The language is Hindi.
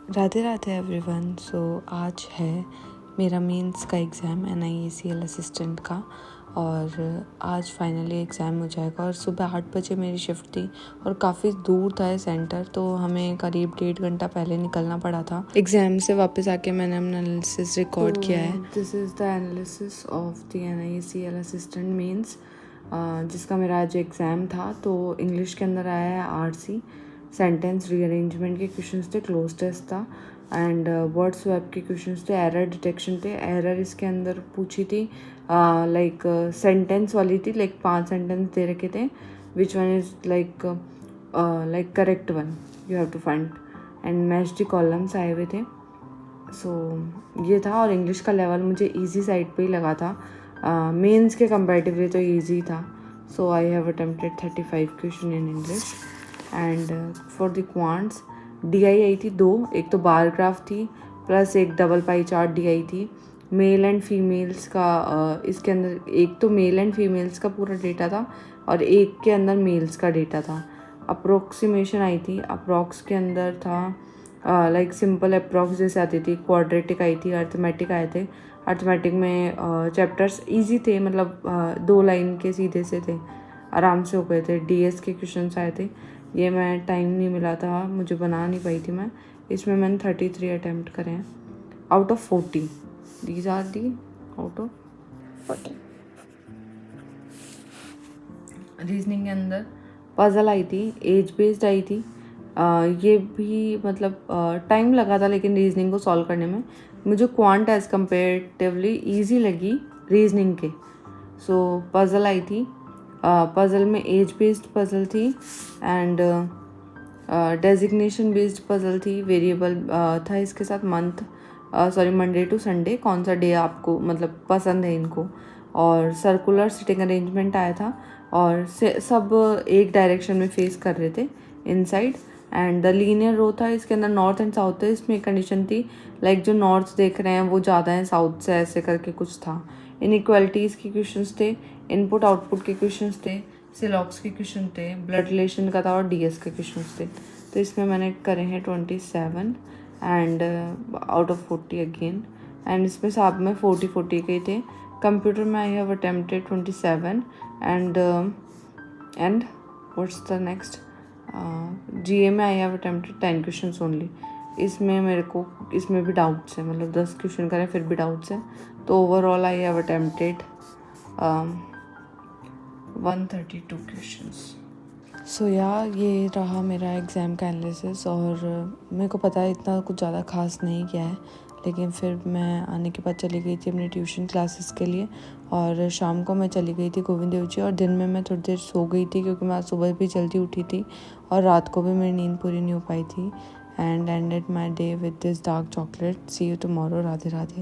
राधे राधे एवरीवन। आज है मेरा मेंस का एग्ज़ाम NIACL असिस्टेंट का, और आज फाइनली एग्ज़ाम हो जाएगा। और सुबह 8 बजे मेरी शिफ्ट थी और काफ़ी दूर था ये सेंटर, तो हमें करीब 1.5 घंटा पहले निकलना पड़ा था। एग्ज़ाम से वापस आके मैंने अपना एनालिसिस रिकॉर्ड किया है। This is the analysis of the NIACL assistant mains, जिसका मेरा आज एग्ज़ाम था। तो इंग्लिश के अंदर आया है RC, सेंटेंस रीअरेंजमेंट के क्वेश्चंस थे, क्लोज टेस्ट था, एंड वर्ड स्वैप के क्वेश्चंस थे, एरर डिटेक्शन थे। एरर इसके अंदर पूछी थी लाइक सेंटेंस वाली थी, लाइक 5 सेंटेंस दे रखे थे, which one is like correct one you have to find, and match the columns आए हुए थे। ये था। और इंग्लिश का लेवल मुझे इजी साइड पे ही लगा था, मेंस के कंपैरेटिवली तो इजी था। So I have attempted 35 question in English. And for the quants DI आई थी 2, एक तो बार ग्राफ थी प्लस एक डबल पाई चार्ट DI थी। मेल एंड फीमेल्स का इसके अंदर एक तो मेल एंड फीमेल्स का पूरा डेटा था और एक के अंदर मेल्स का डेटा था। अप्रोक्सीमेशन आई थी, अप्रोक्स के अंदर था लाइक सिंपल अप्रोक्स जैसे आती थी, क्वाड्रेटिक आई थी, अर्थमेटिक आए थे। अर्थमेटिक में चैप्टर्स इजी थे, मतलब 2 लाइन के सीधे से थे, आराम से हो गए थे। DS के क्वेश्चंस आए थे, ये मैं टाइम नहीं मिला था, मुझे बना नहीं पाई थी मैं। इसमें मैंने 33 अटैम्प्ट करे हैं out of 40। These are the out of 40। Reasoning के अंदर पजल आई थी, एज बेस्ड आई थी। ये भी मतलब टाइम लगा था, लेकिन रीजनिंग को सॉल्व करने में मुझे क्वांट एज कंपेरेटिवली ईजी लगी रीजनिंग के। पजल आई थी, पजल में एज बेस्ड पजल थी, एंड डेजिग्नेशन बेस्ड पजल थी। वेरिएबल था इसके साथ, मंडे टू संडे, कौन सा डे आपको मतलब पसंद है इनको। और सर्कुलर सिटिंग अरेंजमेंट आया था, और सब एक डायरेक्शन में फेस कर रहे थे इनसाइड। एंड द लीनियर रो था, इसके अंदर नॉर्थ एंड साउथ है। इसमें एक कंडीशन थी लाइक जो नॉर्थ देख रहे हैं वो ज़्यादा है साउथ से, ऐसे करके कुछ था। इनइक्वालिटीज़ के क्वेश्चंस थे, इनपुट आउटपुट के क्वेश्चंस थे, सिलॉक्स के क्वेश्चन थे, ब्लड रिलेशन का था, और DS के क्वेश्चंस थे। तो इसमें मैंने करे हैं 27 and out of 40 again. And इसमें साथ में 40 के थे। कंप्यूटर में आई have attempted 27 and what's the next, GA में आई हैव अटेम्प्टेड 10 क्वेश्चंस ओनली। इसमें मेरे को इसमें भी डाउट्स है, मतलब 10 क्वेश्चन करें फिर भी डाउट्स है। तो overall I have attempted 132 questions. ये रहा मेरा एग्ज़ाम का एनालिसिस। और मेरे को पता है इतना कुछ ज़्यादा खास नहीं किया है, लेकिन फिर मैं आने के बाद चली गई थी अपनी ट्यूशन क्लासेस के लिए, और शाम को मैं चली गई थी गोविंद देव जी, और दिन में मैं थोड़ी देर सो गई थी क्योंकि मैं आज सुबह भी जल्दी उठी थी, और रात को भी मेरी नींद पूरी नहीं हो पाई थी। And ended my day with this dark chocolate. See you tomorrow. Radhe Radhe.